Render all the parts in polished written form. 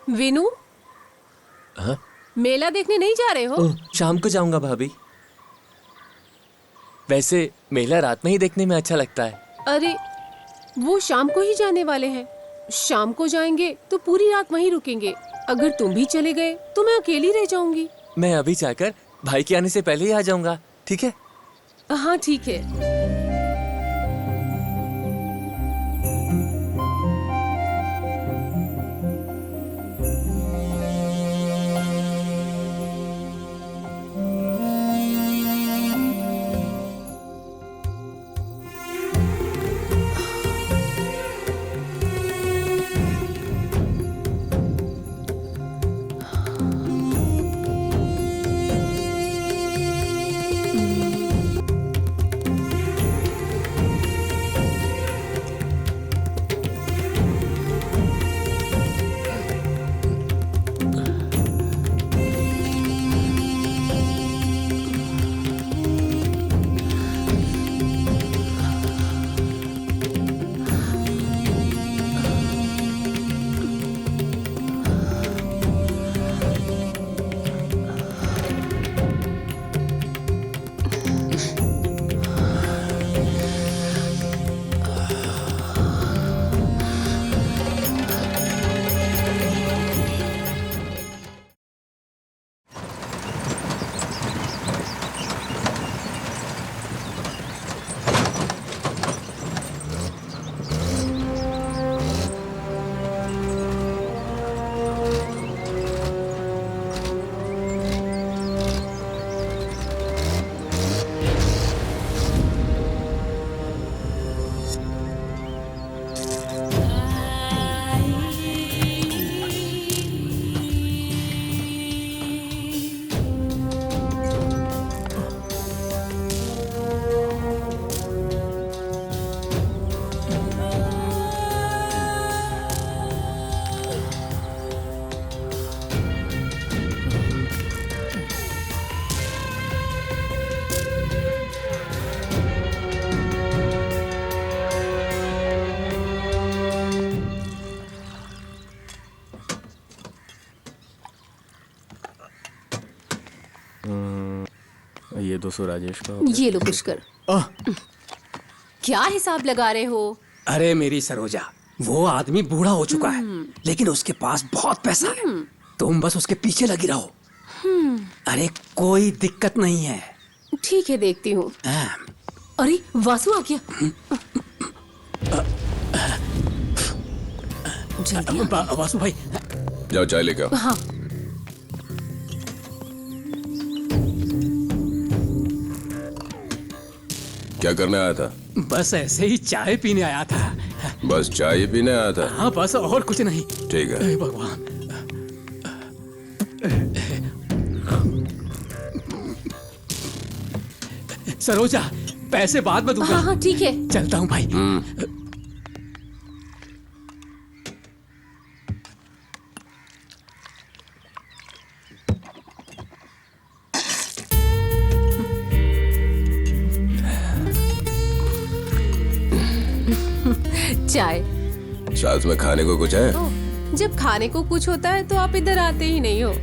विनू, हाँ? मेला देखने नहीं जा रहे हो? ओह, शाम को जाऊंगा भाभी। वैसे मेला रात में ही देखने में अच्छा लगता है। अरे, वो शाम को ही जाने वाले हैं। शाम को जाएंगे तो पूरी रात वहीं रुकेंगे। अगर तुम भी चले गए तो मैं अकेली रह जाऊंगी। मैं अभी जाकर भाई के आने से पहले ही आ जाऊंगा, ठीक है? हाँ ठीक है। ये 200 राजेश का। ये लो पुष्कर। क्या हिसाब लगा रहे हो? अरे मेरी सरोजा, वो आदमी बूढ़ा हो चुका है, लेकिन उसके पास बहुत पैसा है। तुम बस उसके पीछे लगी रहो। अरे कोई दिक्कत नहीं है। ठीक है, देखती हूँ। अरे वासु आ गया। जल्दी आ। वासु भाई, जाओ चाय लेके आओ। हाँ। क्या करने आया था? बस ऐसे ही चाय पीने आया था। बस चाय पीने आया था? हाँ बस, और कुछ नहीं। ठीक है। हे भगवान। सरोजा, पैसे बाद में दूंगा। हाँ हाँ ठीक है। चलता हूँ भाई। चाय। साथ में खाने को कुछ है? जब खाने को कुछ होता है तो आप इधर आते ही नहीं हो।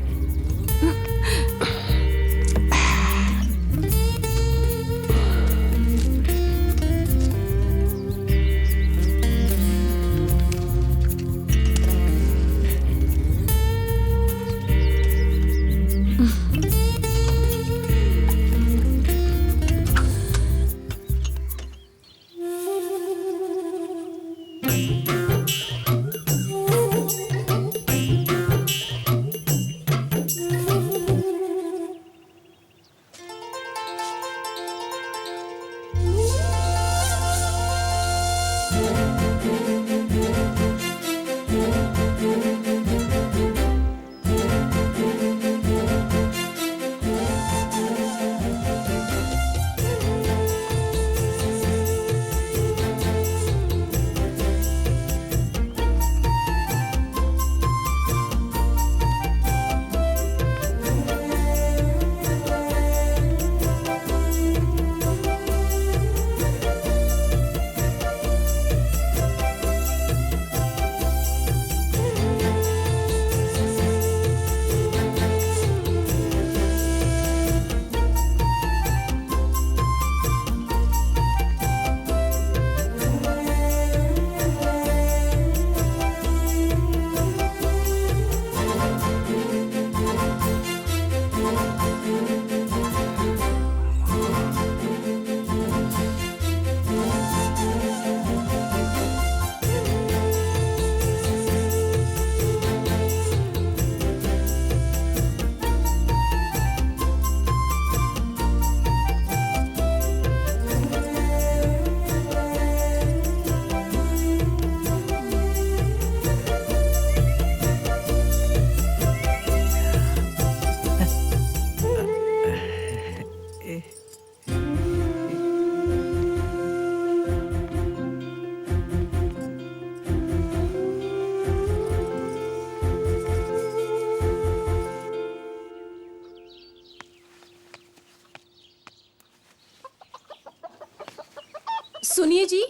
सुनिए जी,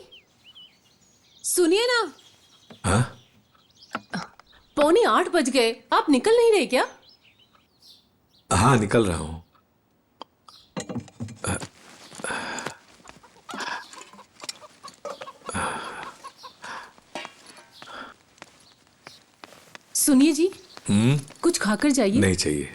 सुनिए ना। हाँ? 7:45 बज गए, आप निकल नहीं रहे क्या? हाँ, निकल रहा हूँ। सुनिए जी, कुछ खाकर जाइए। नहीं चाहिए।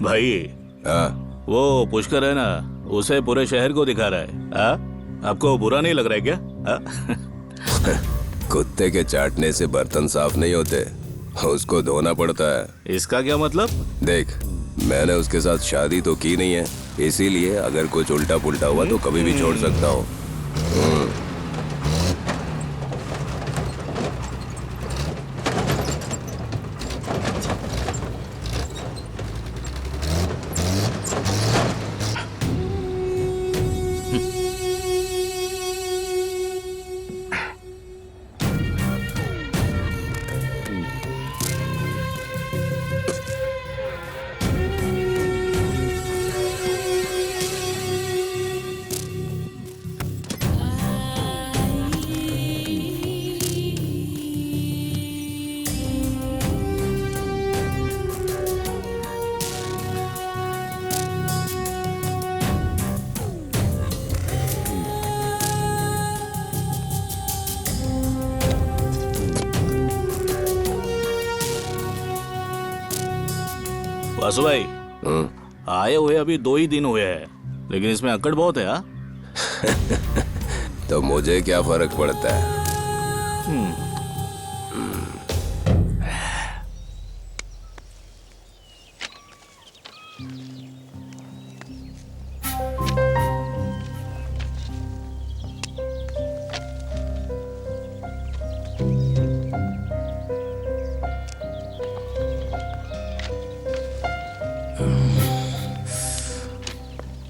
भाई, हाँ, वो पुष्कर है ना, उसे पूरे शहर को दिखा रहा है। आपको बुरा नहीं लग रहा है क्या? कुत्ते के चाटने से बर्तन साफ नहीं होते, उसको धोना पड़ता है। इसका क्या मतलब? देख, मैंने उसके साथ शादी तो की नहीं है, इसीलिए अगर कुछ उल्टा पुल्टा हुआ तो कभी भी छोड़ सकता हूँ। वासु भाई, आए हुए अभी 2 ही दिन हुए हैं, लेकिन इसमें अकड़ बहुत है। तो मुझे क्या फर्क पड़ता है?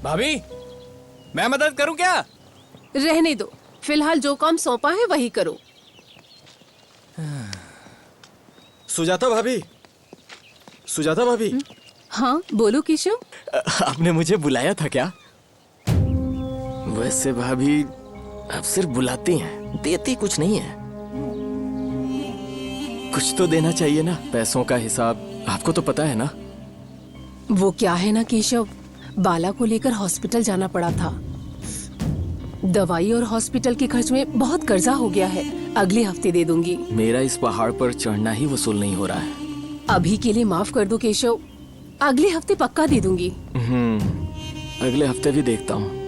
भाभी, मैं मदद करूं क्या? रहने दो, फिलहाल जो काम सौंपा है वही करो। सुजाता भाभी, सुजाता भाभी, हाँ बोलो केशव। आपने मुझे बुलाया था क्या? वैसे भाभी, आप सिर्फ बुलाती हैं, देती कुछ नहीं है। कुछ तो देना चाहिए ना। पैसों का हिसाब आपको तो पता है ना। वो क्या है ना केशव, बाला को लेकर हॉस्पिटल जाना पड़ा था। दवाई और हॉस्पिटल के खर्च में बहुत कर्जा हो गया है, अगले हफ्ते दे दूंगी। मेरा इस पहाड़ पर चढ़ना ही वसूल नहीं हो रहा है। अभी के लिए माफ कर दो केशव, अगले हफ्ते पक्का दे दूंगी। अगले हफ्ते भी देखता हूँ।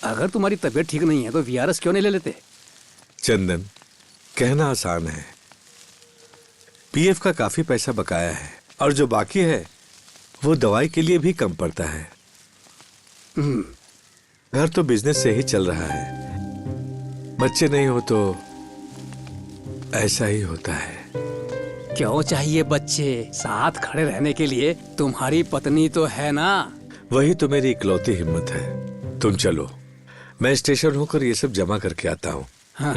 अगर तुम्हारी तबीयत ठीक नहीं है तो वीआरएस क्यों नहीं ले लेते? चंदन, कहना आसान है। पीएफ का काफी पैसा बकाया है और जो बाकी है वो दवाई के लिए भी कम पड़ता है। घर तो बिजनेस से ही चल रहा है। बच्चे नहीं हो तो ऐसा ही होता है। क्यों चाहिए बच्चे? साथ खड़े रहने के लिए तुम्हारी पत्नी तो है ना। वही तो मेरी इकलौती हिम्मत है। तुम चलो, मैं स्टेशन होकर ये सब जमा करके आता हूँ। हाँ।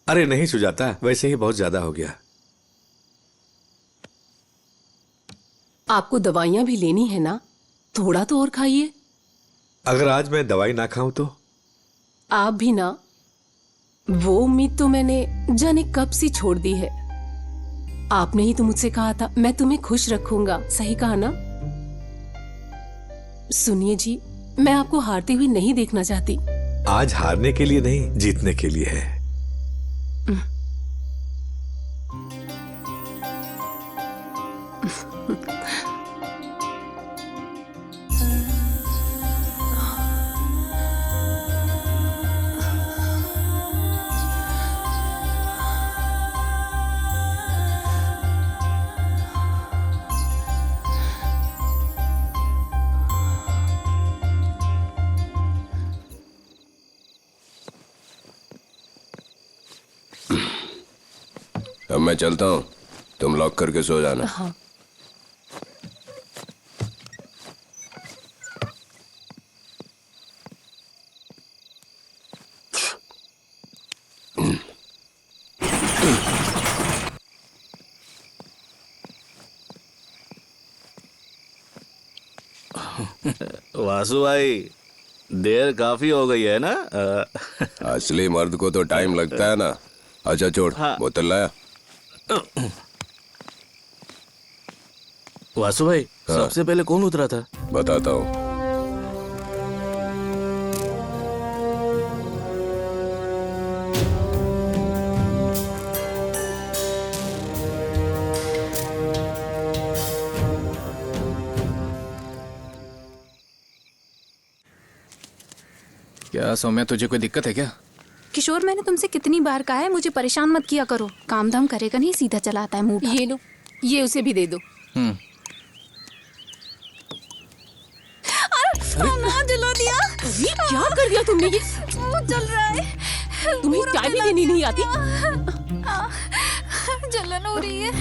अरे नहीं सुजाता, वैसे ही बहुत ज्यादा हो गया। आपको दवाइयाँ भी लेनी है ना, थोड़ा तो और खाइए। अगर आज मैं दवाई ना खाऊं तो? आप भी ना, वो उम्मीद तो मैंने जाने कब सी छोड़ दी है। आपने ही तो मुझसे कहा था मैं तुम्हें खुश रखूंगा, सही कहा ना? सुनिए जी, मैं आपको हारते हुए नहीं देखना चाहती। आज हारने के लिए नहीं, जीतने के लिए है। अब मैं चलता हूँ, तुम लॉक करके सो जाना। हाँ। वासु भाई, देर काफी हो गई है ना? असली मर्द को तो टाइम लगता है ना। अच्छा छोड़, बोतल लाया। वासु भाई, सबसे पहले कौन उतरा था? बताता हूँ। क्या सौम्या, तुझे कोई दिक्कत है क्या? किशोर, मैंने तुमसे कितनी बार कहा है मुझे परेशान मत किया करो। काम धाम करेगा नहीं, सीधा चलाता है मुंह पर। ये लो, ये उसे भी दे दो। ना जला दिया। ये क्या कर दिया तुमने? ये मुंह जल रहा है। तुम्हें चाय भी देनी नहीं आती? जलन हो रही है।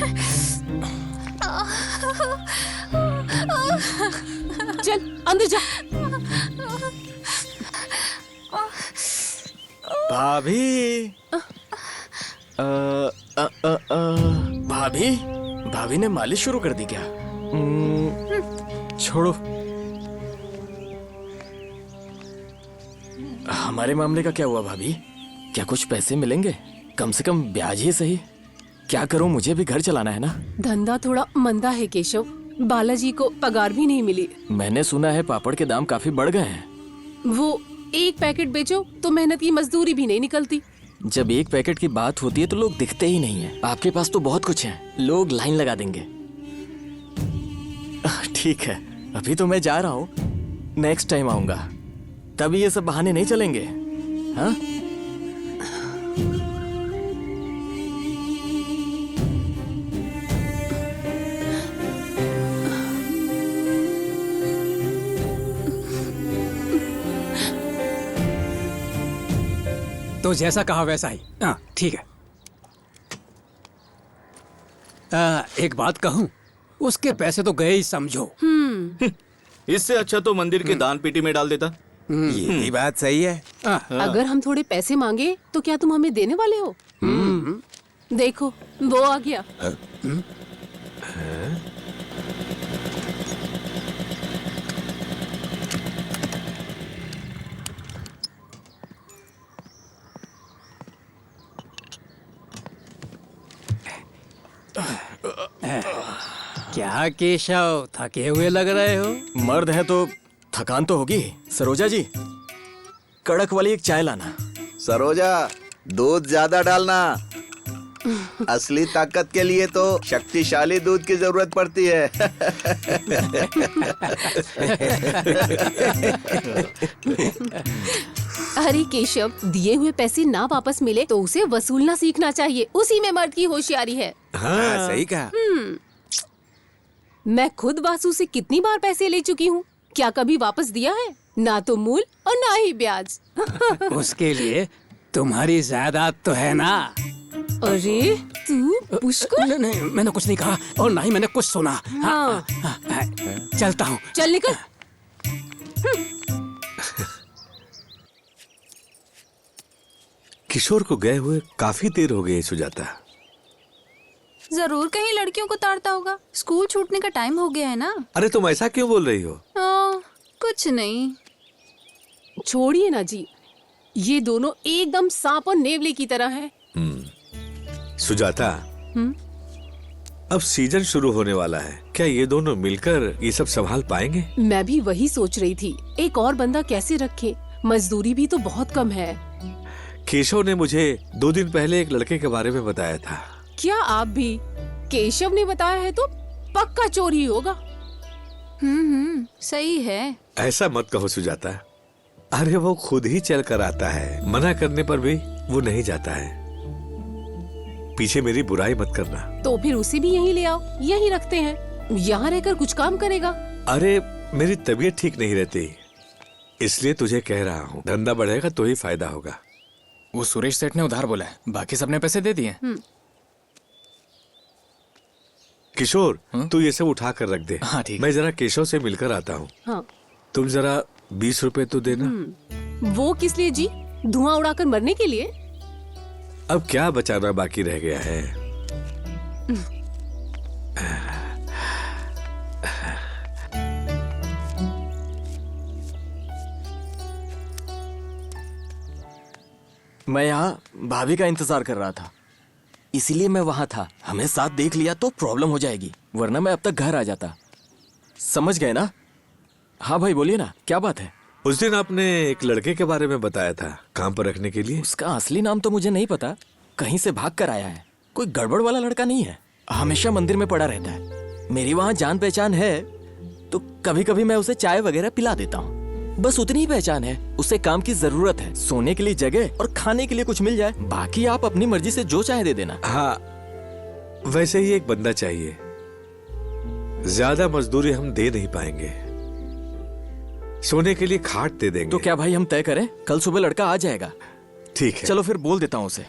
चल अंदर जा। भाभी, भाभी, भाभी ने मालिश शुरू कर दी क्या? छोड़ो, हमारे मामले का क्या हुआ भाभी? क्या कुछ पैसे मिलेंगे? कम से कम ब्याज ही सही। क्या करूं, मुझे भी घर चलाना है ना। धंधा थोड़ा मंदा है केशव, बालाजी को पगार भी नहीं मिली। मैंने सुना है पापड़ के दाम काफी बढ़ गए हैं। वो एक पैकेट बेचो तो मेहनत की मजदूरी भी नहीं निकलती। जब एक पैकेट की बात होती है तो लोग दिखते ही नहीं है। आपके पास तो बहुत कुछ है, लोग लाइन लगा देंगे। ठीक है, अभी तो मैं जा रहा हूँ, नेक्स्ट टाइम आऊंगा, तभी ये सब बहाने नहीं चलेंगे। हाँ, तो जैसा कहा वैसा ही। हाँ ठीक है। एक बात कहूँ, उसके पैसे तो गए ही समझो। इससे अच्छा तो मंदिर के दान पेटी में डाल देता। ये भी बात सही है। अगर हम थोड़े पैसे मांगे तो क्या तुम हमें देने वाले हो? देखो वो आ गया। क्या केशव, थके हुए लग रहे हो? मर्द है तो थकान तो होगी। सरोजा जी, कड़क वाली एक चाय लाना। सरोजा, दूध ज्यादा डालना। असली ताकत के लिए तो शक्तिशाली दूध की जरूरत पड़ती है। अरे केशव, दिए हुए पैसे ना वापस मिले तो उसे वसूलना सीखना चाहिए। उसी में मर्द की होशियारी है। हाँ, सही कहा। मैं खुद वासु से कितनी बार पैसे ले चुकी हूँ, क्या कभी वापस दिया है? ना तो मूल और ना ही ब्याज। उसके लिए तुम्हारी जायदाद तो है ना। अरे तू पुष्कर? नहीं नहीं, मैंने कुछ नहीं कहा और ना ही मैंने कुछ सुना। हाँ। चलता हूँ। चल निकल। किशोर को गए हुए काफी देर हो गई सुजाता। जरूर कहीं लड़कियों को ताड़ता होगा। स्कूल छूटने का टाइम हो गया है ना। अरे तुम ऐसा क्यों बोल रही हो? कुछ नहीं। छोड़िए ना जी, ये दोनों एकदम सांप और नेवले की तरह हैं। सुजाता, अब सीजन शुरू होने वाला है, क्या ये दोनों मिलकर ये सब संभाल पाएंगे? मैं भी वही सोच रही थी, एक और बंदा कैसे रखें? मजदूरी भी तो बहुत कम है। केशव ने मुझे 2 दिन पहले एक लड़के के बारे में बताया था। क्या आप भी? केशव ने बताया है तो पक्का चोरी होगा। सही है। ऐसा मत कहो सुजाता, अरे वो खुद ही चल कर आता है, मना करने पर भी वो नहीं जाता है। पीछे मेरी बुराई मत करना। तो फिर उसे भी यहीं ले आओ, यहीं रखते हैं, यहाँ रहकर कुछ काम करेगा। अरे मेरी तबीयत ठीक नहीं रहती, इसलिए तुझे कह रहा हूँ, धंधा बढ़ेगा तो ही फायदा होगा। वो सुरेश सेठ ने उधार बोला है, बाकी सबने पैसे दे दिए। किशोर, तू ये सब उठा कर रख दे। हाँ, ठीक। मैं जरा केशव से मिलकर आता हूँ। हाँ। तुम जरा 20 रुपए तो देना। वो किस लिए जी? धुआं उड़ाकर मरने के लिए? अब क्या बचाना बाकी रह गया है? मैं यहाँ भाभी का इंतजार कर रहा था, इसीलिए मैं वहां था। हमें साथ देख लिया तो प्रॉब्लम हो जाएगी, वरना मैं अब तक घर आ जाता। समझ गए ना? हाँ भाई बोलिए ना, क्या बात है? उस दिन आपने एक लड़के के बारे में बताया था काम पर रखने के लिए। उसका असली नाम तो मुझे नहीं पता, कहीं से भाग कर आया है। कोई गड़बड़ वाला लड़का नहीं है, हमेशा मंदिर में पड़ा रहता है। मेरी वहाँ जान पहचान है तो कभी कभी मैं उसे चाय वगैरह पिला देता हूँ, बस उतनी ही पहचान है। उसे काम की जरूरत है, सोने के लिए जगह और खाने के लिए कुछ मिल जाए, बाकी आप अपनी मर्जी से जो चाहे दे देना। हाँ, वैसे ही एक बंदा चाहिए, ज्यादा मजदूरी हम दे नहीं पाएंगे, सोने के लिए खाट दे देंगे। तो क्या भाई हम तय करें? कल सुबह लड़का आ जाएगा। ठीक है, चलो फिर बोल देता हूँ उसे।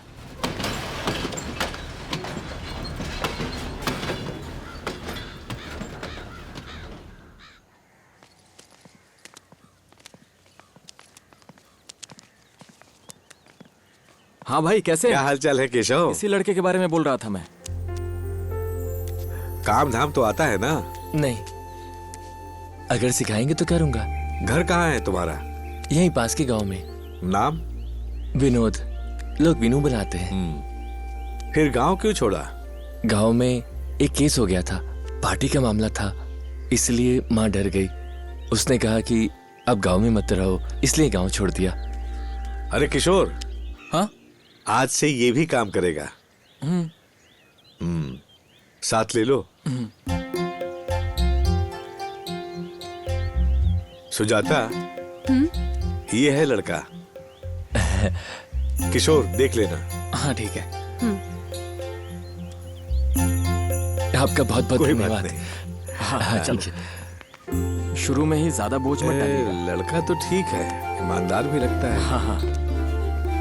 हाँ भाई कैसे? क्या हालचाल है केशव? इसी लड़के के बारे में बोल रहा था मैं। काम धाम तो आता है ना? नहीं, अगर सिखाएंगे तो करूंगा। घर कहाँ है तुम्हारा? यहीं पास के गांव में। नाम? विनोद, लोग विनू बुलाते हैं। फिर गांव क्यों छोड़ा? गांव में एक केस हो गया था, पार्टी का मामला था, इसलिए माँ डर गई। उसने कहा कि अब गांव में मत रहो, इसलिए गांव छोड़ दिया। अरे किशोर, हाँ आज से ये भी काम करेगा। साथ ले लो। सुजाता, ये है लड़का। किशोर देख लेना। हाँ ठीक है। आपका बहुत बहुत कोई बात धन्यवाद। नहीं। हाँ चलो, शुरू में ही ज्यादा बोझ मत डालिएगा। लड़का तो ठीक है, ईमानदार भी लगता है। हाँ हाँ,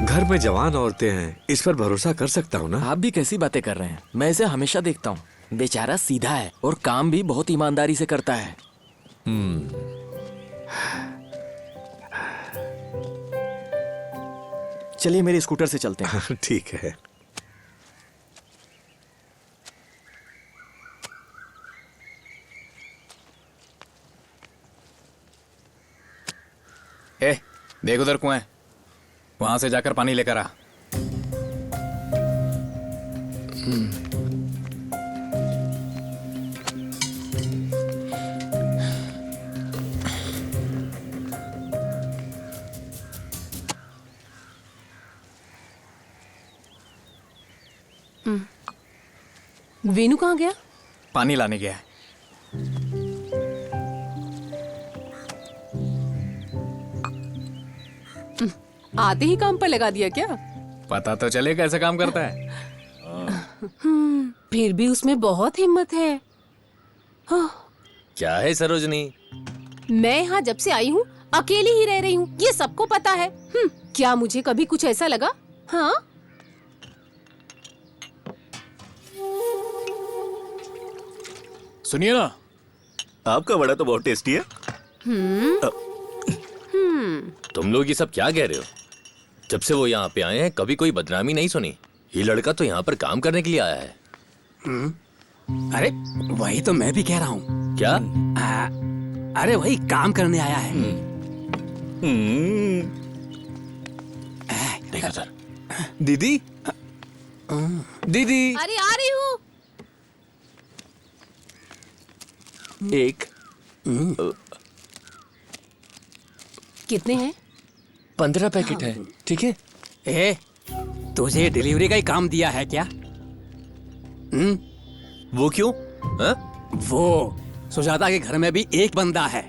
घर में जवान औरतें हैं, इस पर भरोसा कर सकता हूँ ना? आप भी कैसी बातें कर रहे हैं? मैं इसे हमेशा देखता हूँ, बेचारा सीधा है और काम भी बहुत ईमानदारी से करता है। चलिए मेरे स्कूटर से चलते हैं। ठीक है। ए, देख उधर कुआं है, वहां से जाकर पानी लेकर आ। वेणु कहाँ गया? पानी लाने गया है। आते ही काम पर लगा दिया क्या? पता तो चले कैसे काम करता है। फिर भी उसमें बहुत हिम्मत है। हाँ, क्या है सरोजनी? मैं यहाँ जब से आई हूँ अकेली ही रह रही हूँ, ये सबको पता है। क्या मुझे कभी कुछ ऐसा लगा? हाँ, सुनिए ना, आपका वड़ा तो बहुत टेस्टी है। तुम लोग ये सब क्या कह रहे हो? जब से वो यहाँ पे आए हैं कभी कोई बदनामी नहीं सुनी। ये लड़का तो यहाँ पर काम करने के लिए आया है। अरे वही तो मैं भी कह रहा हूँ। क्या? अरे वही काम करने आया है। देख उधर। दीदी दीदी अरे आ रही हूँ। एक कितने हैं? 15 पैकेट है, ठीक है? ए, तुझे डिलीवरी का ही काम दिया है क्या? वो क्यों? हाँ? वो सुजाता के घर में भी एक बंदा है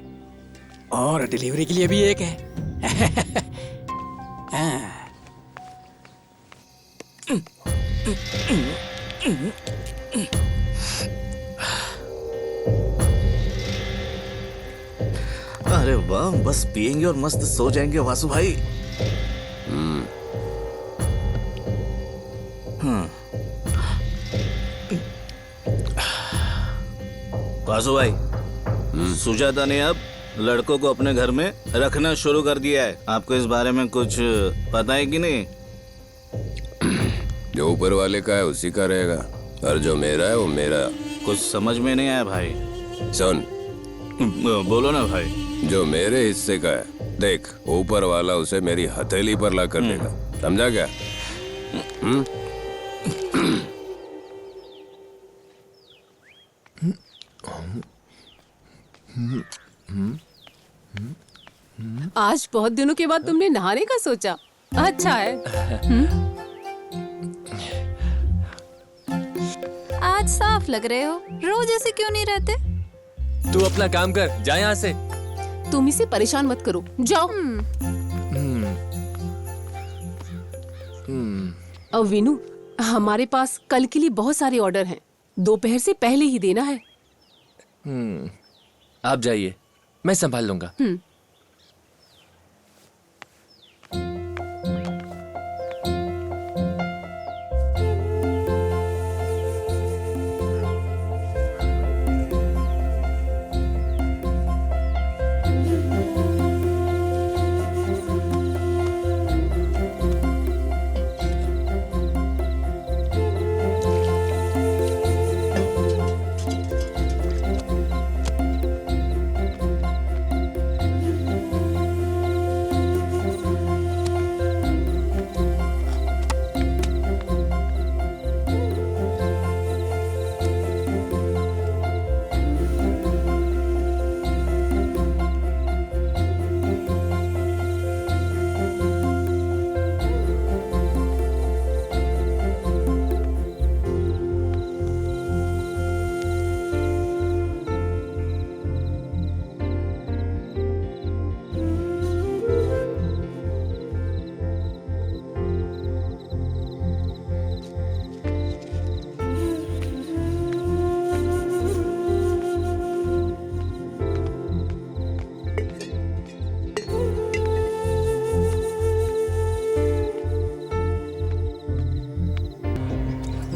और डिलीवरी के लिए भी एक है। अरे वाह, बस पिएंगे और मस्त सो जाएंगे वासु भाई। वासु भाई, सुजाता ने अब लड़कों को अपने घर में रखना शुरू कर दिया है। आपको इस बारे में कुछ पता है कि नहीं? जो ऊपर वाले का है उसी का रहेगा, और जो मेरा है वो मेरा। कुछ समझ में नहीं आया भाई। सुन, बोलो ना भाई। जो मेरे हिस्से का है, देख ऊपर वाला उसे मेरी हथेली पर ला कर देगा, समझा क्या? आज बहुत दिनों के बाद तुमने नहाने का सोचा। अच्छा है। आज साफ लग रहे हो, रोज ऐसे क्यों नहीं रहते? तू अपना काम कर, जा यहाँ से। तुम इसे परेशान मत करो, जाओ। अब विनू, हमारे पास कल के लिए बहुत सारे ऑर्डर हैं। दोपहर से पहले ही देना है। आप जाइए, मैं संभाल लूंगा।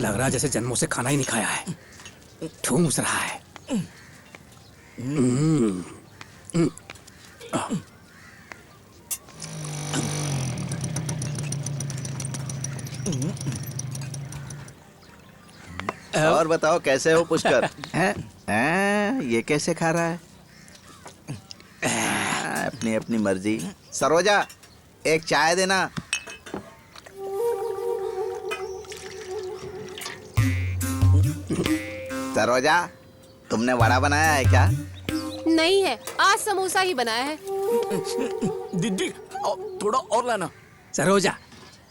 लग रहा जैसे जन्मों से खाना ही नहीं खाया है, ठूस रहा है। और बताओ कैसे हो पुष्कर? हैं? ये कैसे खा रहा है? अपनी अपनी मर्जी। सरोजा, एक चाय देना। सरोजा, तुमने वड़ा बनाया है क्या? नहीं है, आज समोसा ही बनाया है। दीदी थोड़ा और लाना। सरोजा,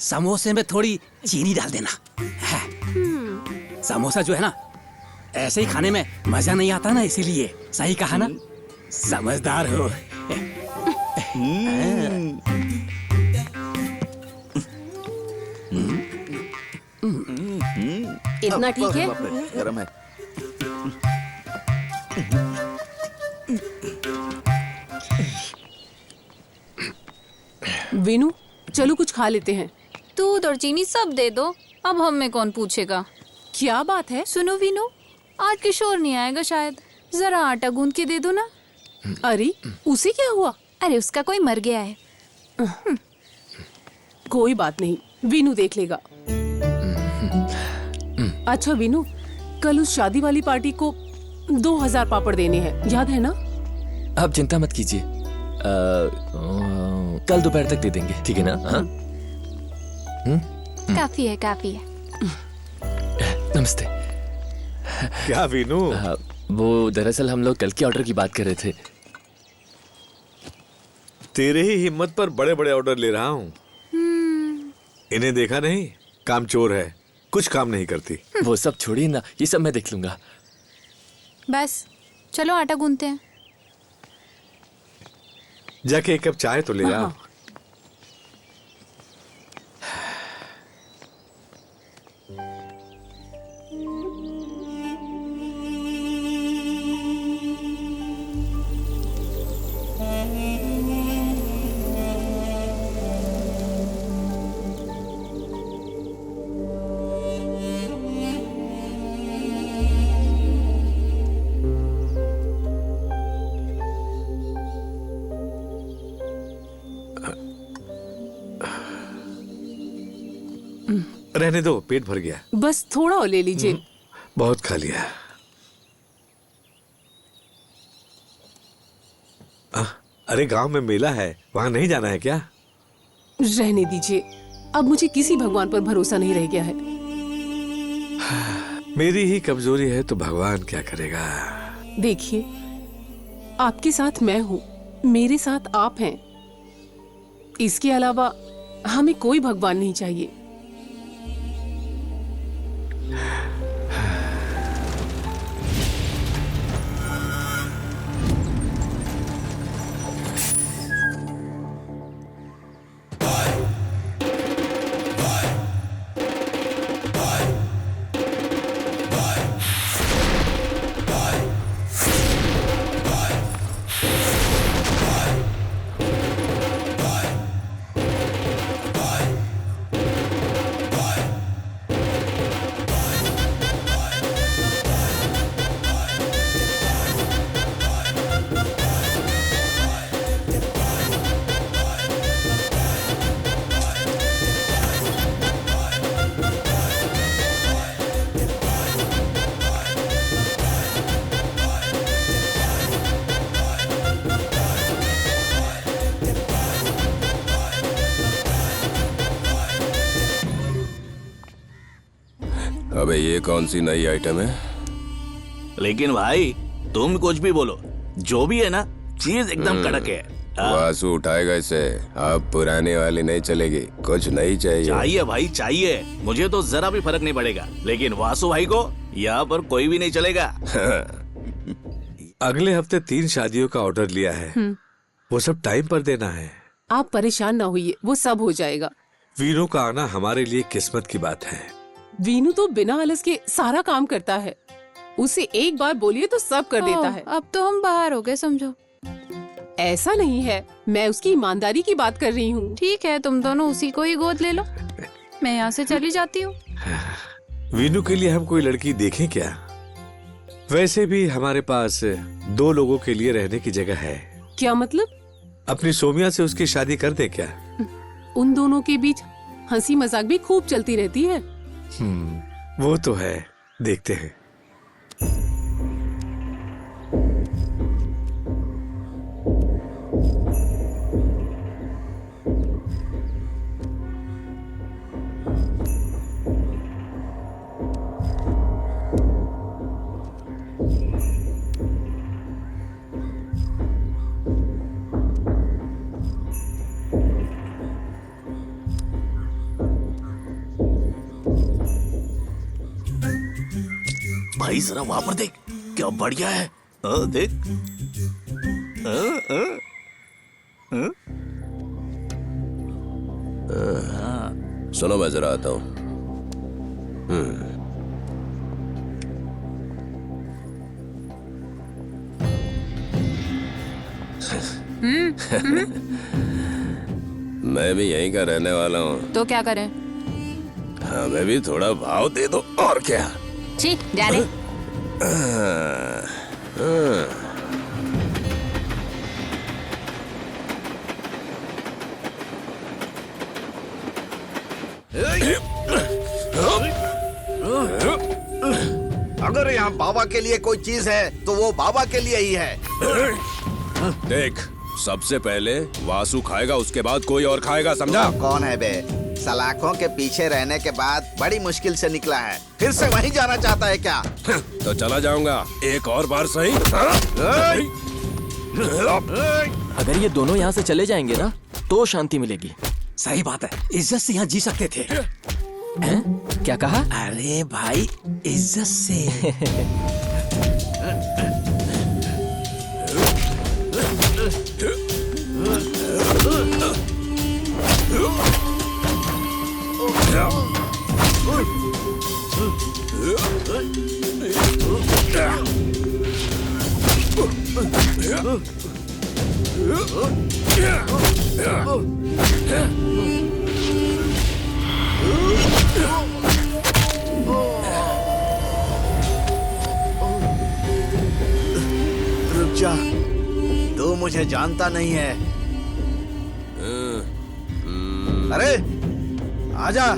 समोसे में थोड़ी चीनी डाल देना। समोसा जो है ना, ऐसे ही खाने में मजा नहीं आता ना, इसीलिए। सही कहा ना? समझदार हो। इतना ठीक है? गरम है। विनू, चलो कुछ खा लेते हैं। दूध और चीनी सब दे दो, अब हमें कौन पूछेगा? क्या बात है? सुनो वीनू, आज किशोर नहीं आएगा शायद, जरा आटा गूंद के दे दो ना। अरे, उसे क्या हुआ? अरे उसका कोई मर गया है। कोई बात नहीं, विनू देख लेगा। अच्छा विनू, कल उस शादी वाली पार्टी को 2000 पापड़ देने हैं, याद है ना? आप चिंता मत कीजिए, कल दोपहर तक दे देंगे, ठीक है ना? हाँ? काफी है काफी है। नमस्ते। क्या वीनू? वो दरअसल हम लोग कल के ऑर्डर की बात कर रहे थे। तेरे ही हिम्मत पर बड़े बड़े ऑर्डर ले रहा हूँ। इन्हें देखा नहीं? काम चोर है, कुछ काम नहीं करती। वो सब छोड़िए ना, ये सब मैं देख लूंगा। बस चलो आटा गूंथते हैं। जाके एक कप चाय तो ले आ। रहने दो, पेट भर गया। बस थोड़ा और ले लीजिए। बहुत खा लिया। अरे गांव में मेला है, वहां नहीं जाना है क्या? रहने दीजिए, अब मुझे किसी भगवान पर भरोसा नहीं रह गया है। मेरी ही कमजोरी है तो भगवान क्या करेगा। देखिए, आपके साथ मैं हूँ, मेरे साथ आप हैं। इसके अलावा हमें कोई भगवान नहीं चाहिए। अबे ये कौन सी नई आइटम है? लेकिन भाई तुम कुछ भी बोलो, जो भी है ना, चीज एकदम कड़क है। वासु उठाएगा इसे। अब पुरानी वाली नहीं चलेगी, कुछ नहीं चाहिए। चाहिए भाई चाहिए, मुझे तो जरा भी फर्क नहीं पड़ेगा, लेकिन वासु भाई को यहाँ पर कोई भी नहीं चलेगा। अगले हफ्ते 3 शादियों का ऑर्डर लिया है, वो सब टाइम पर देना है। आप परेशान ना होइए, वो सब हो जाएगा। वीनू का आना हमारे लिए किस्मत की बात है। वीनू तो बिना आलस के सारा काम करता है। उसे एक बार बोलिए तो सब कर देता है। अब तो हम बाहर हो गए समझो। ऐसा नहीं है, मैं उसकी ईमानदारी की बात कर रही हूँ। ठीक है, तुम दोनों उसी को ही गोद ले लो, मैं यहाँ से चली जाती हूँ। वीनू के लिए हम कोई लड़की देखें क्या? वैसे भी हमारे पास 2 लोगों के लिए रहने की जगह है। क्या मतलब? अपनी सोमिया से उसकी शादी कर दे क्या? उन दोनों के बीच हंसी मजाक भी खूब चलती रहती है। वो तो है, देखते हैं। भाई जरा वहां पर देख, क्या बढ़िया है। देख। सुनो मैं जरा आता हूँ। मैं भी यहीं का रहने वाला हूँ। तो क्या करें? हमें भी थोड़ा भाव दे दो, और क्या। छी, जा रे। अगर यहाँ बाबा के लिए कोई चीज है तो वो बाबा के लिए ही है। देख, सबसे पहले वासु खाएगा, उसके बाद कोई और खाएगा, समझा? कौन है बे? सलाखों के पीछे रहने के बाद बड़ी मुश्किल से निकला है, फिर से वहीं जाना चाहता है क्या? तो चला जाऊंगा एक और बार सही। अगर ये दोनों यहाँ से चले जाएंगे ना तो शांति मिलेगी। सही बात है, इज्जत से यहाँ जी सकते थे। हैं? क्या कहा? अरे भाई, इज्जत से। रुक जा, तू मुझे जानता नहीं है। अरे आजा।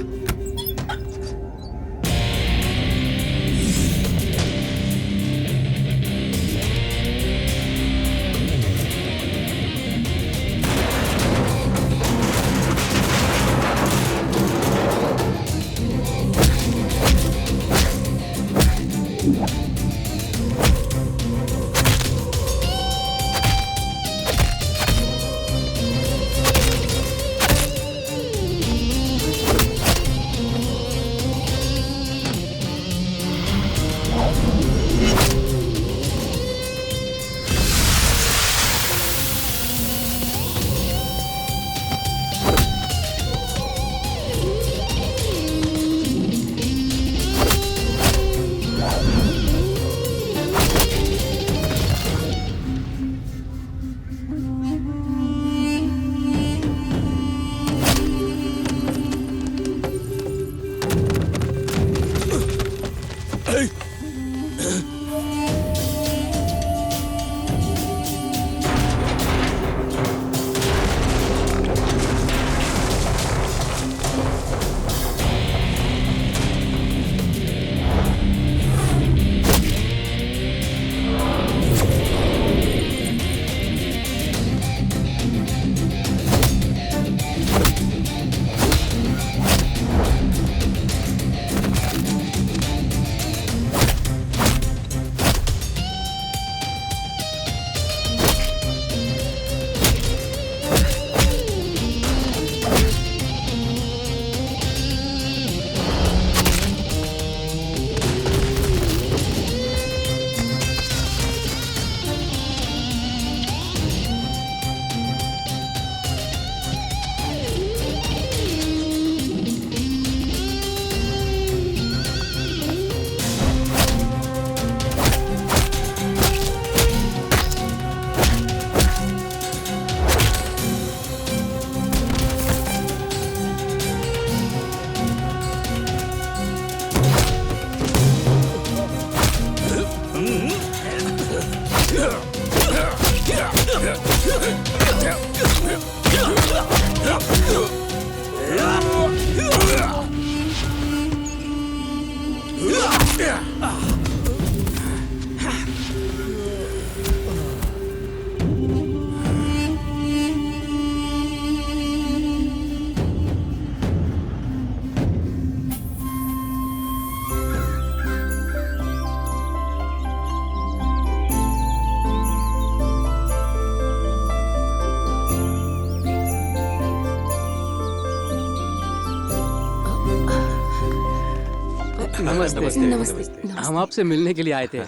नमस्ते। हम आपसे मिलने के लिए आए थे।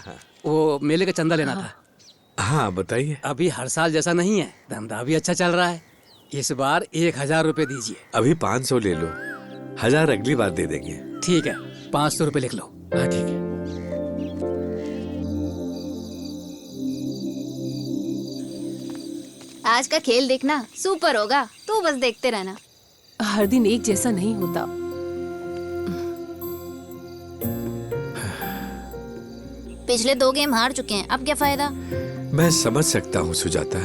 वो मेले का चंदा लेना था। हाँ बताइए। अभी हर साल जैसा नहीं है, धंधा भी अच्छा चल रहा है। इस बार 1000 रुपए दीजिए। अभी 500 ले लो, 1000 अगली बार दे देंगे। ठीक है, 500 रुपए लिख लो। हाँ ठीक है। आज का खेल देखना सुपर होगा, तू बस देखते रहना। हर दिन एक जैसा नहीं होता। पिछले 2 गेम हार चुके हैं, अब क्या फायदा। मैं समझ सकता हूँ सुजाता।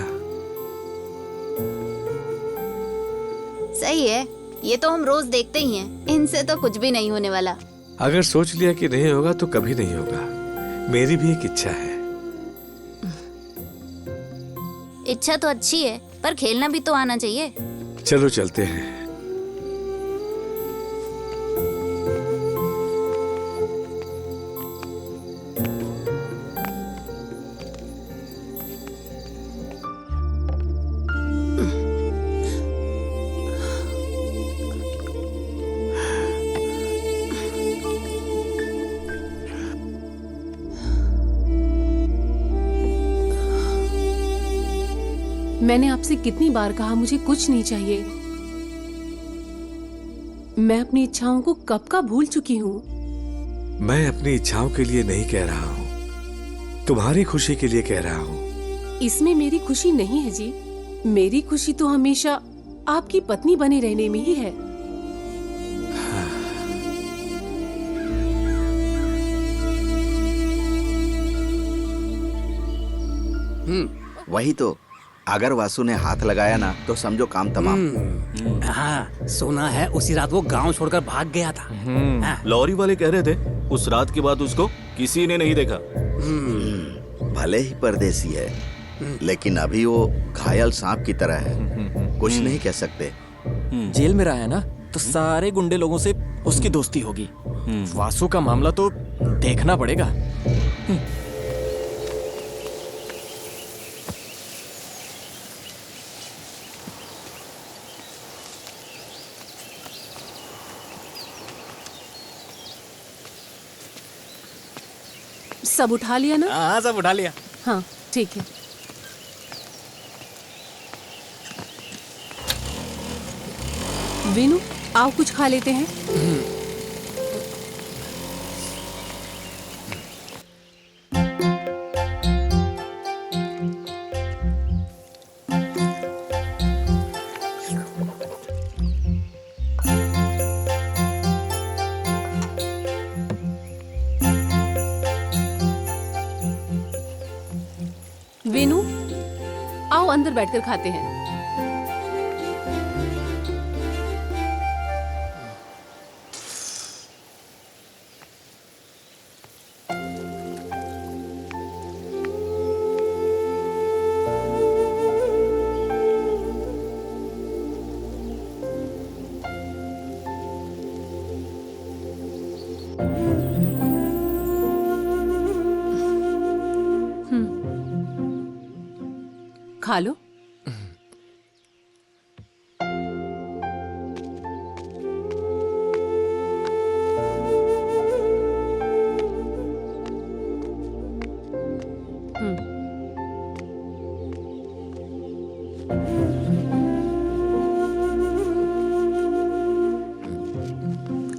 सही है, ये तो हम रोज देखते ही हैं। इनसे तो कुछ भी नहीं होने वाला। अगर सोच लिया कि नहीं होगा तो कभी नहीं होगा। मेरी भी एक इच्छा है। इच्छा तो अच्छी है, पर खेलना भी तो आना चाहिए। चलो चलते हैं। मैंने आपसे कितनी बार कहा मुझे कुछ नहीं चाहिए। मैं अपनी इच्छाओं को कब का भूल चुकी हूँ। मैं अपनी इच्छाओं के लिए नहीं कह रहा हूँ, तुम्हारी खुशी के लिए कह रहा हूँ। इसमें मेरी खुशी नहीं है जी। मेरी खुशी तो हमेशा आपकी पत्नी बने रहने में ही है। वही तो, अगर वासु ने हाथ लगाया ना तो समझो काम तमाम। हाँ, सुना है उसी रात वो गांव छोड़कर भाग गया था। हाँ। लॉरी वाले कह रहे थे उस रात के बाद उसको किसी ने नहीं देखा। भले ही परदेसी है, लेकिन अभी वो घायल सांप की तरह है, कुछ नहीं कह सकते। जेल में रहा है ना, तो सारे गुंडे लोगों से उसकी दोस्ती होगी। वासु का मामला तो देखना पड़ेगा। सब उठा लिया ना? हाँ, सब उठा लिया। हाँ ठीक है। विनु, आओ कुछ खा लेते हैं। विनु, आओ अंदर बैठकर खाते हैं। खा लो।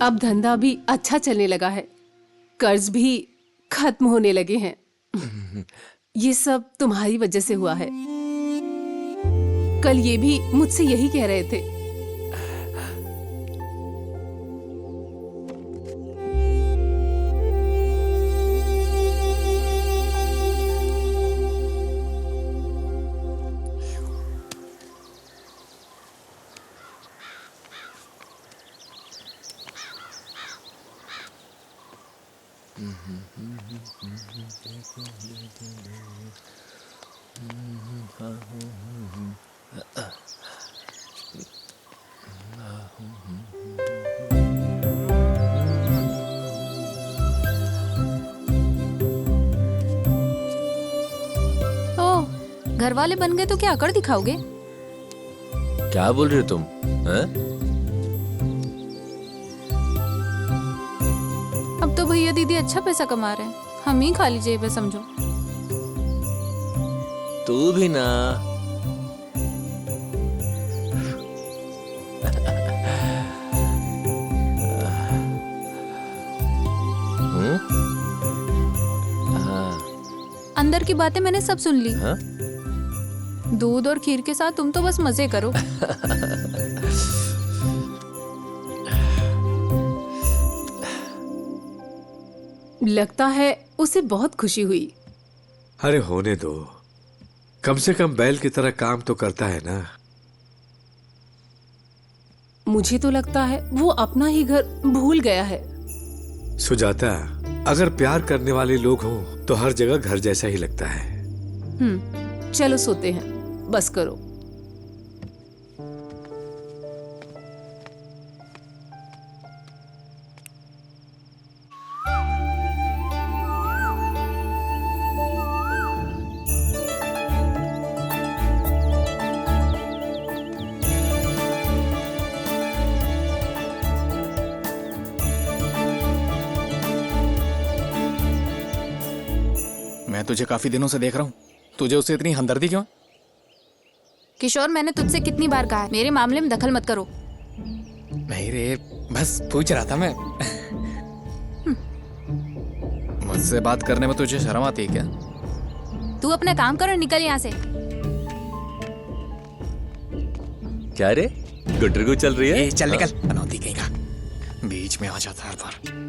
अब धंधा भी अच्छा चलने लगा है, कर्ज भी खत्म होने लगे हैं। ये सब तुम्हारी वजह से हुआ है। कल ये भी मुझसे यही कह रहे थे। घर वाले बन गए तो क्या अकड़ दिखाओगे? क्या बोल रहे हो तुम? हैं? अब तो भैया दीदी अच्छा पैसा कमा रहे हैं, हम ही खाली जेब है समझो। तू भी ना। अंदर की बातें मैंने सब सुन ली। हाँ? दूध और खीर के साथ तुम तो बस मजे करो। लगता है उसे बहुत खुशी हुई। अरे होने दो, कम से कम बैल की तरह काम तो करता है ना। मुझे तो लगता है वो अपना ही घर भूल गया है। सुजाता, अगर प्यार करने वाले लोग हों तो हर जगह घर जैसा ही लगता है। चलो सोते हैं, बस करो। मैं तुझे काफी दिनों से देख रहा हूँ, तुझे उससे इतनी हमदर्दी क्यों? किशोर, मैंने तुझसे कितनी बार कहा है मेरे मामले में दखल मत करो। नहीं रे, बस पूछ रहा था मैं। मुझसे बात करने में तुझे शर्म आती है क्या? तू अपना काम कर और निकल यहाँ से। क्या रे, गुटरगु चल रही है? ए, चल निकल, अनौती कहीं का। बीच में आ जाता है हर बार।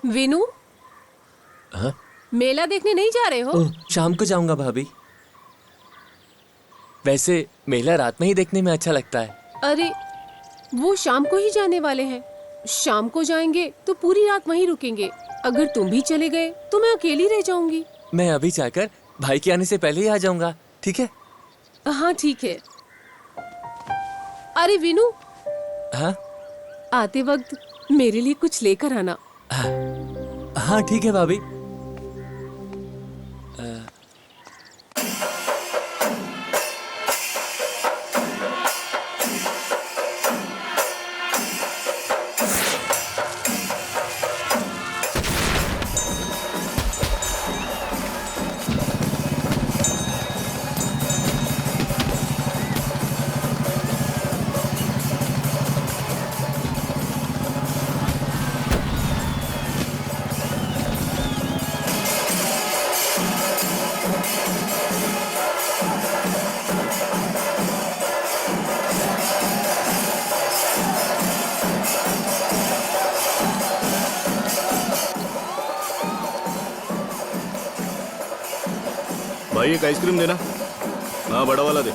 विनू, हाँ? मेला देखने नहीं जा रहे हो? ओह, शाम को जाऊंगा भाभी। वैसे मेला रात में ही देखने में अच्छा लगता है। अरे वो शाम को ही जाने वाले हैं। शाम को जाएंगे तो पूरी रात वहीं रुकेंगे। अगर तुम भी चले गए तो मैं अकेली रह जाऊंगी। मैं अभी जाकर भाई के आने से पहले ही आ जाऊंगा, ठीक है? हाँ ठीक है। अरे विनू, हाँ आते वक्त मेरे लिए कुछ लेकर आना। हाँ ठीक है भाभी। भाई एक आइसक्रीम देना। हाँ बड़ा वाला दे।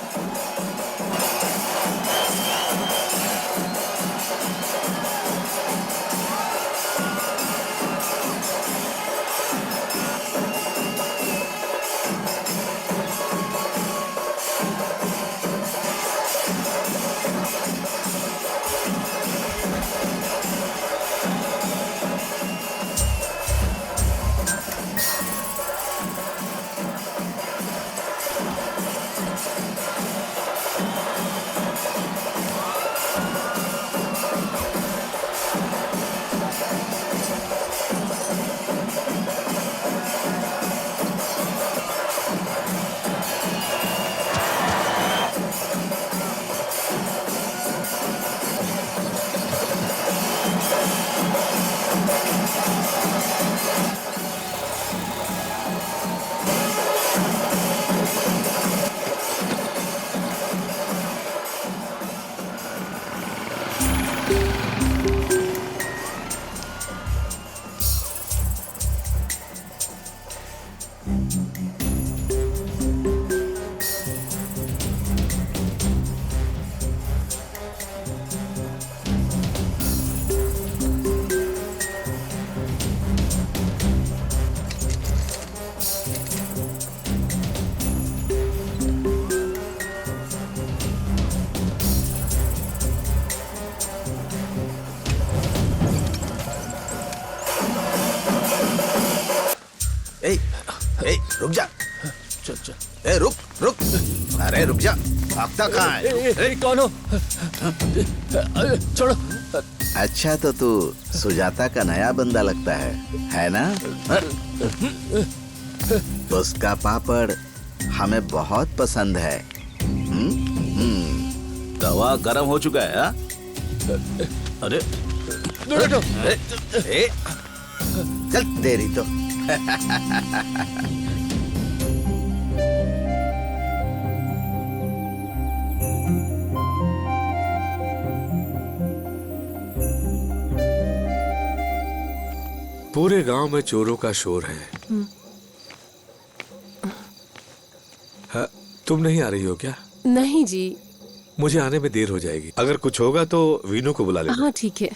रुक जा। रुक रुक। अरे रुक जा, भागता कहाँ है? कौन हो? छोड़ो। अच्छा तो तू सुजाता का नया बंदा लगता है ना? उसका पापड़ हमें बहुत पसंद है। तवा गर्म हो चुका है। अरे चल तेरी तो। पूरे गांव में चोरों का शोर है। हाँ, तुम नहीं आ रही हो क्या? नहीं जी। मुझे आने में देर हो जाएगी। अगर कुछ होगा तो वीनू को बुला लेना। हाँ ठीक है।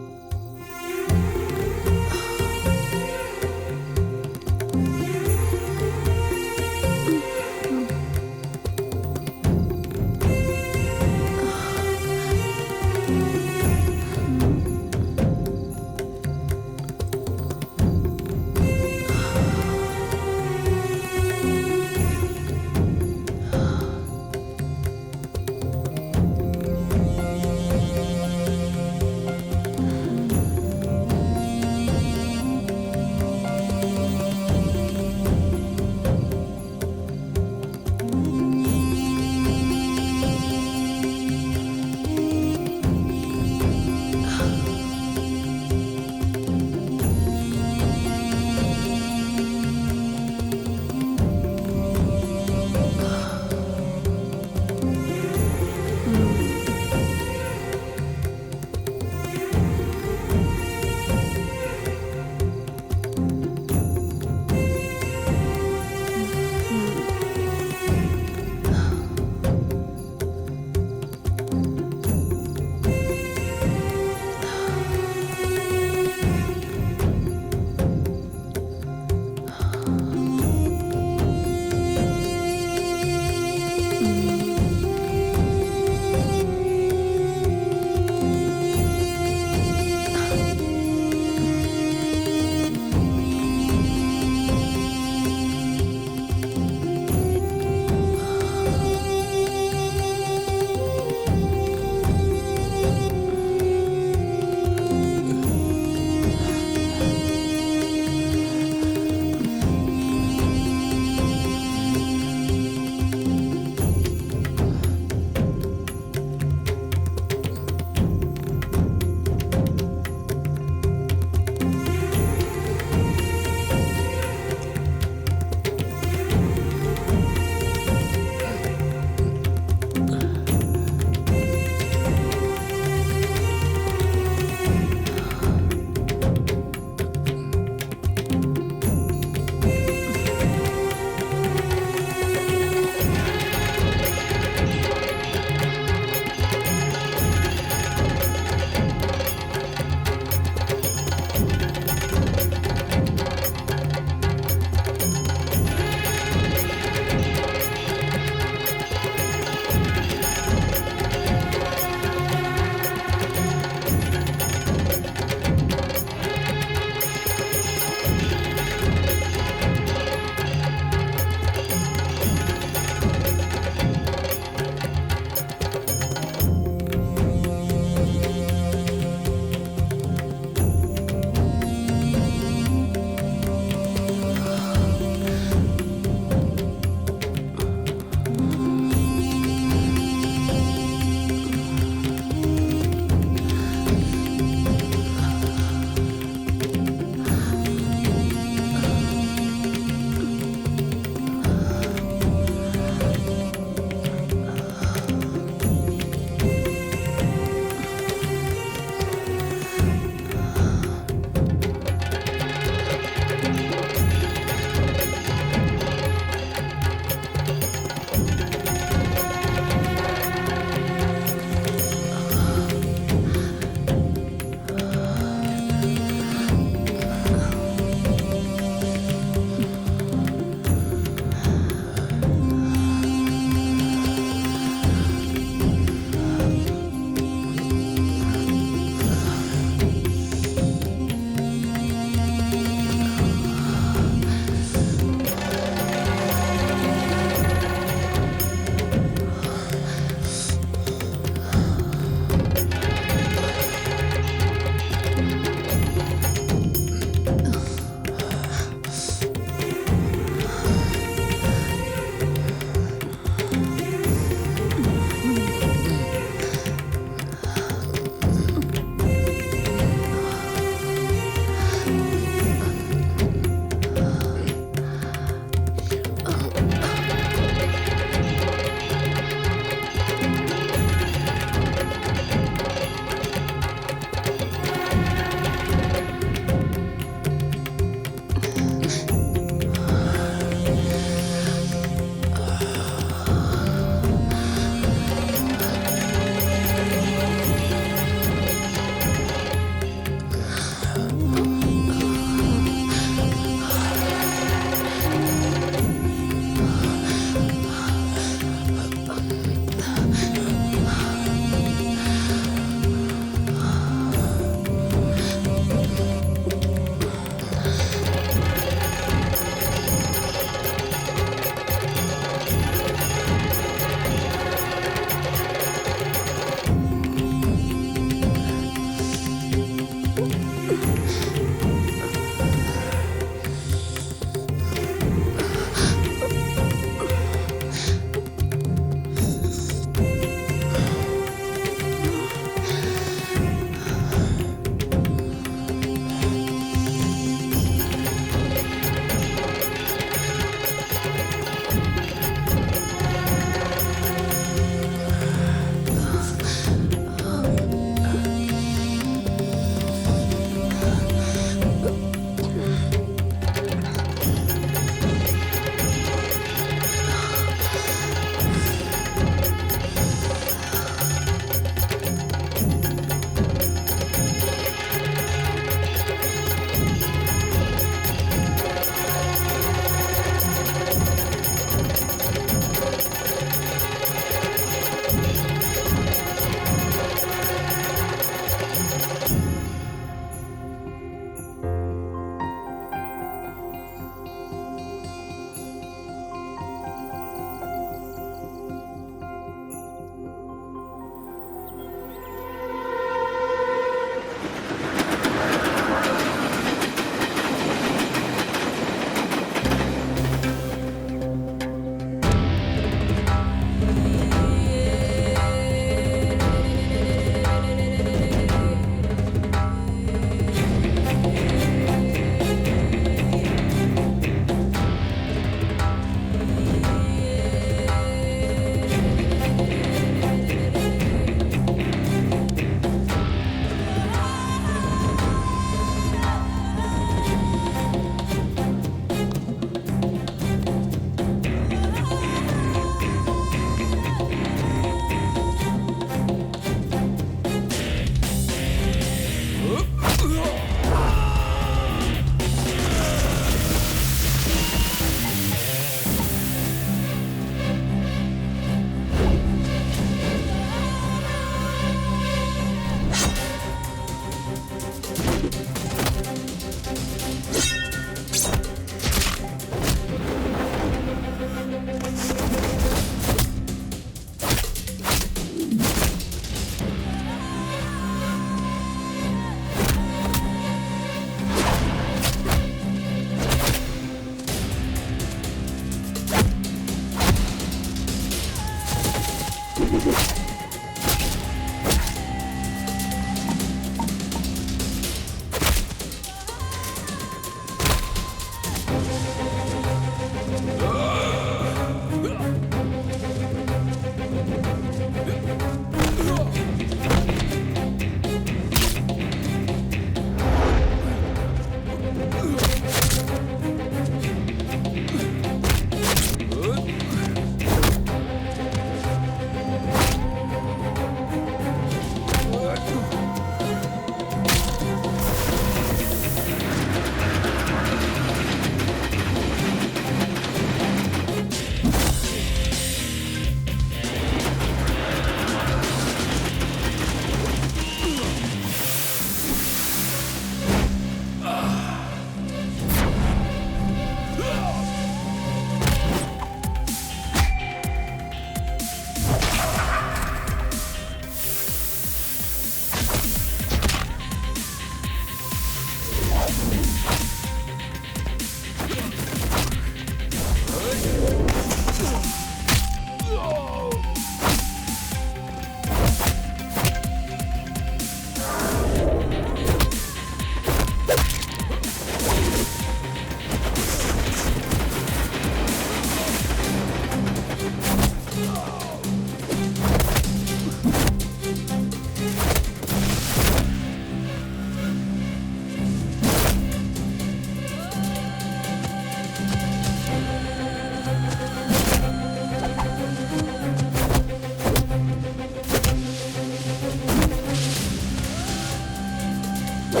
रुक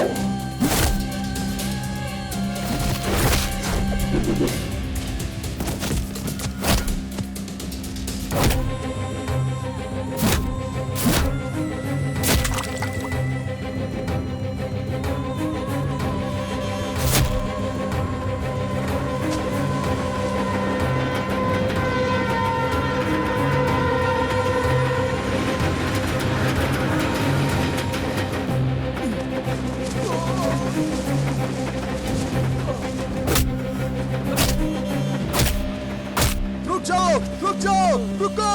जाओ, रुक जाओ, रुको।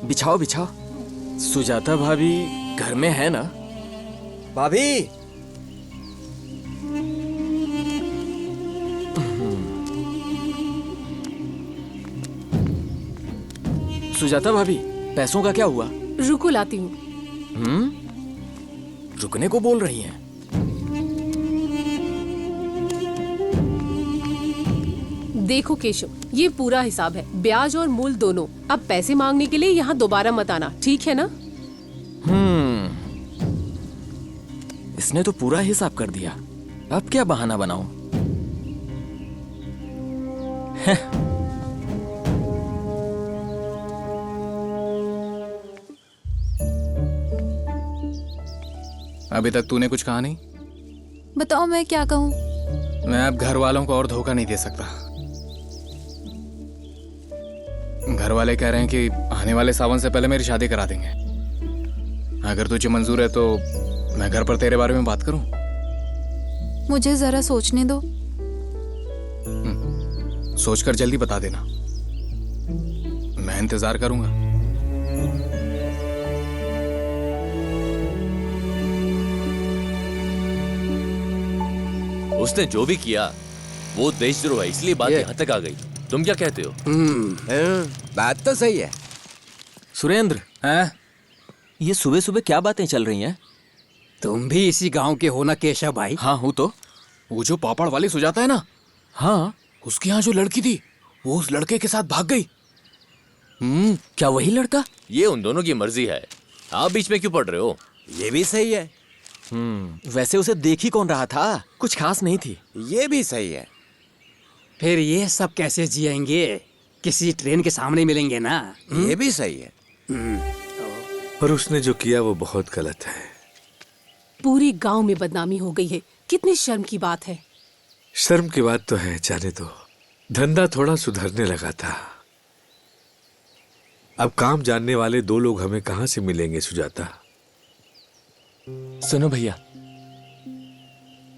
बिछाओ बिछाओ। सुजाता भाभी घर में है ना? भाभी, सुजाता भाभी, पैसों का क्या हुआ? रुको लाती हूँ। रुकने को बोल रही हैं। देखो केशव, ये पूरा हिसाब है, ब्याज और मूल दोनों। अब पैसे मांगने के लिए यहाँ दोबारा मत आना, ठीक है ना? इसने तो पूरा हिसाब कर दिया। अब क्या बहाना बनाऊं? अभी तक तूने कुछ कहा नहीं। बताओ मैं क्या कहूँ? मैं अब घर वालों को और धोखा नहीं दे सकता। घर वाले कह रहे हैं कि आने वाले सावन से पहले मेरी शादी करा देंगे। अगर तुझे मंजूर है तो मैं घर पर तेरे बारे में बात करूं। मुझे जरा सोचने दो। सोचकर जल्दी बता देना, मैं इंतजार करूंगा। उसने जो भी किया वो देशद्रोह है, इसलिए बात यहाँ तक आ गई। तुम क्या कहते हो? बात तो सही है। सुरेंद्र, हैं? ये सुबह सुबह क्या बातें चल रही हैं? तुम भी इसी गांव के हो ना केशव भाई? हाँ हूँ तो। वो जो पापड़ वाली सुजाता है ना, हाँ, उसके यहाँ जो लड़की थी वो उस लड़के के साथ भाग गई। क्या वही लड़का? ये उन दोनों की मर्जी है, आप बीच में क्यों पड़ रहे हो? ये भी सही है। वैसे उसे देख ही कौन रहा था, कुछ खास नहीं थी। ये भी सही है। फिर ये सब कैसे जिएंगे? किसी ट्रेन के सामने मिलेंगे ना। ये भी सही है। पर उसने जो किया वो बहुत गलत है। पूरी गांव में बदनामी हो गई है, कितनी शर्म की बात है। शर्म की बात तो है, जाने दो। धंधा थोड़ा सुधरने लगा था। अब काम जानने वाले दो लोग हमें कहां से मिलेंगे सुजाता? सुनो भैया,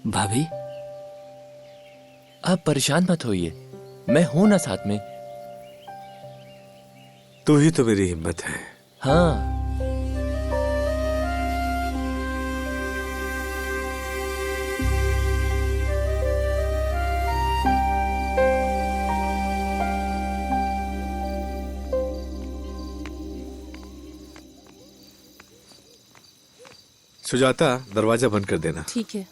भाभी, आप परेशान मत होइए, मैं हूं ना साथ में। तू ही तो मेरी हिम्मत है। हाँ, सुजाता, दरवाजा बंद कर देना। ठीक है।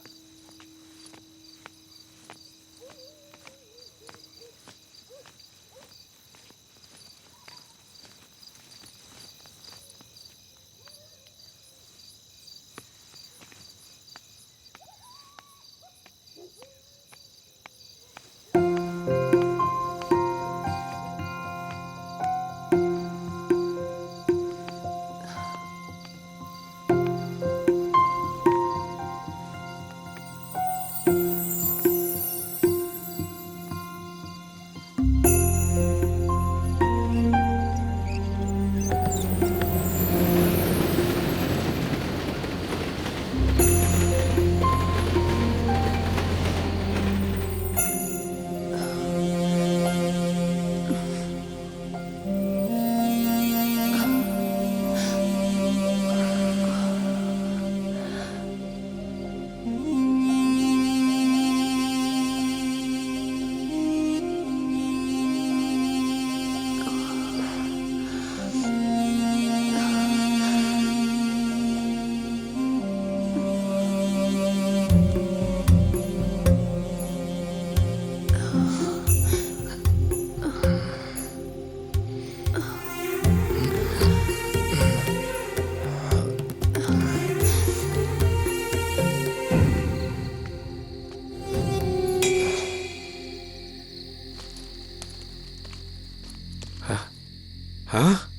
हाँ?